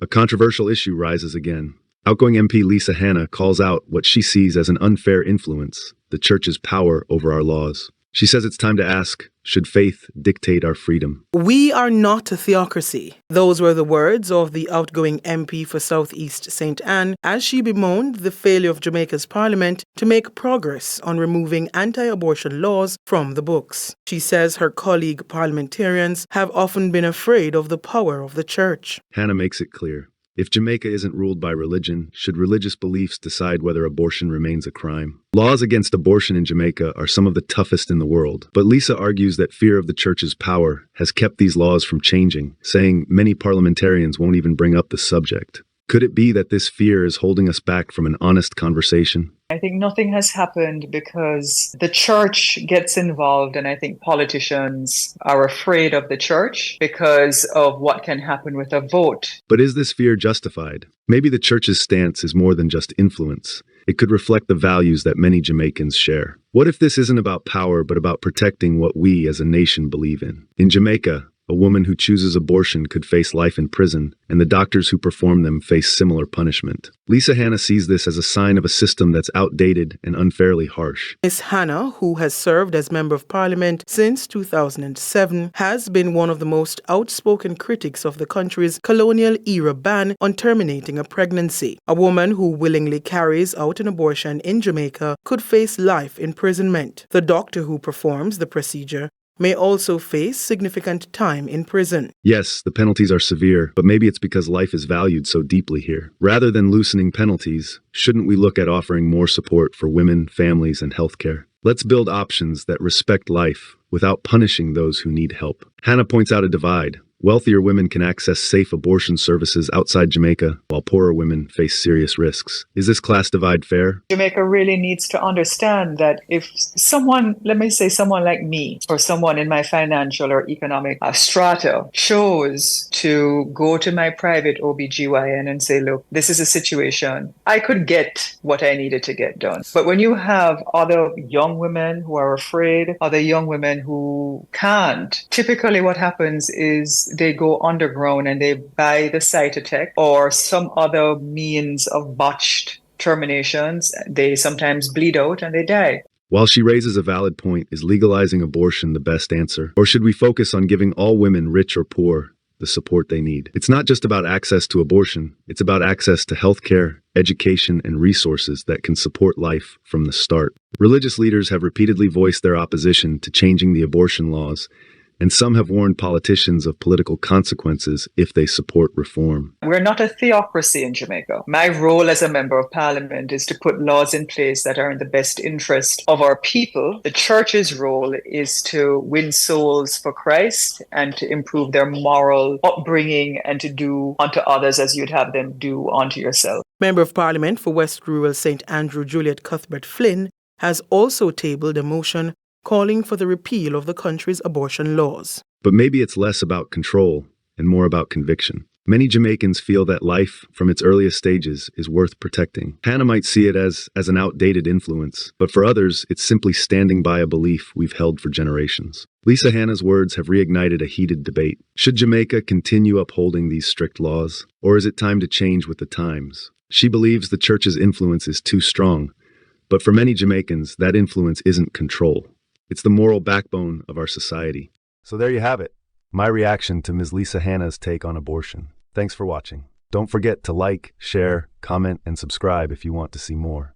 A controversial issue rises again. Outgoing MP Lisa Hanna calls out what she sees as an unfair influence, the church's power over our laws. She says it's time to ask, should faith dictate our freedom? We are not a theocracy. Those were the words of the outgoing MP for South East St. Anne as she bemoaned the failure of Jamaica's parliament to make progress on removing anti-abortion laws from the books. She says her colleague parliamentarians have often been afraid of the power of the church. Hanna makes it clear. If Jamaica isn't ruled by religion, should religious beliefs decide whether abortion remains a crime? Laws against abortion in Jamaica are some of the toughest in the world, but Lisa argues that fear of the church's power has kept these laws from changing, saying many parliamentarians won't even bring up the subject. Could it be that this fear is holding us back from an honest conversation? I think nothing has happened because the church gets involved, and I think politicians are afraid of the church because of what can happen with a vote. But is this fear justified? Maybe the church's stance is more than just influence. It could reflect the values that many Jamaicans share. What if this isn't about power, but about protecting what we as a nation believe in? In Jamaica, a woman who chooses abortion could face life in prison, and the doctors who perform them face similar punishment. Lisa Hanna sees this as a sign of a system that's outdated and unfairly harsh. Ms. Hanna, who has served as Member of Parliament since 2007, has been one of the most outspoken critics of the country's colonial-era ban on terminating a pregnancy. A woman who willingly carries out an abortion in Jamaica could face life imprisonment. The doctor who performs the procedure may also face significant time in prison. Yes, the penalties are severe, but maybe it's because life is valued so deeply here. Rather than loosening penalties, shouldn't we look at offering more support for women, families, and healthcare? Let's build options that respect life without punishing those who need help. Hanna points out a divide. Wealthier women can access safe abortion services outside Jamaica, while poorer women face serious risks. Is this class divide fair? Jamaica really needs to understand that if someone, let me say someone like me, or someone in my financial or economic strata chose to go to my private OBGYN and say, look, this is a situation, I could get what I needed to get done. But when you have other young women who are afraid, other young women who can't, typically what happens is they go underground and they buy the Cytotec or some other means of botched terminations. They sometimes bleed out and they die. While she raises a valid point, is legalizing abortion the best answer? Or should we focus on giving all women, rich or poor, the support they need? It's not just about access to abortion. It's about access to healthcare, education, and resources that can support life from the start. Religious leaders have repeatedly voiced their opposition to changing the abortion laws, and some have warned politicians of political consequences if they support reform. We're not a theocracy in Jamaica. My role as a member of parliament is to put laws in place that are in the best interest of our people. The church's role is to win souls for Christ and to improve their moral upbringing and to do unto others as you'd have them do unto yourself. Member of Parliament for West Rural St. Andrew Juliet Cuthbert Flynn has also tabled a motion calling for the repeal of the country's abortion laws. But maybe it's less about control and more about conviction. Many Jamaicans feel that life, from its earliest stages, is worth protecting. Hanna might see it as an outdated influence, but for others, it's simply standing by a belief we've held for generations. Lisa Hanna's words have reignited a heated debate. Should Jamaica continue upholding these strict laws, or is it time to change with the times? She believes the church's influence is too strong, but for many Jamaicans, that influence isn't control. It's the moral backbone of our society. So there you have it, my reaction to Ms. Lisa Hanna's take on abortion. Thanks for watching. Don't forget to like, share, comment, and subscribe if you want to see more.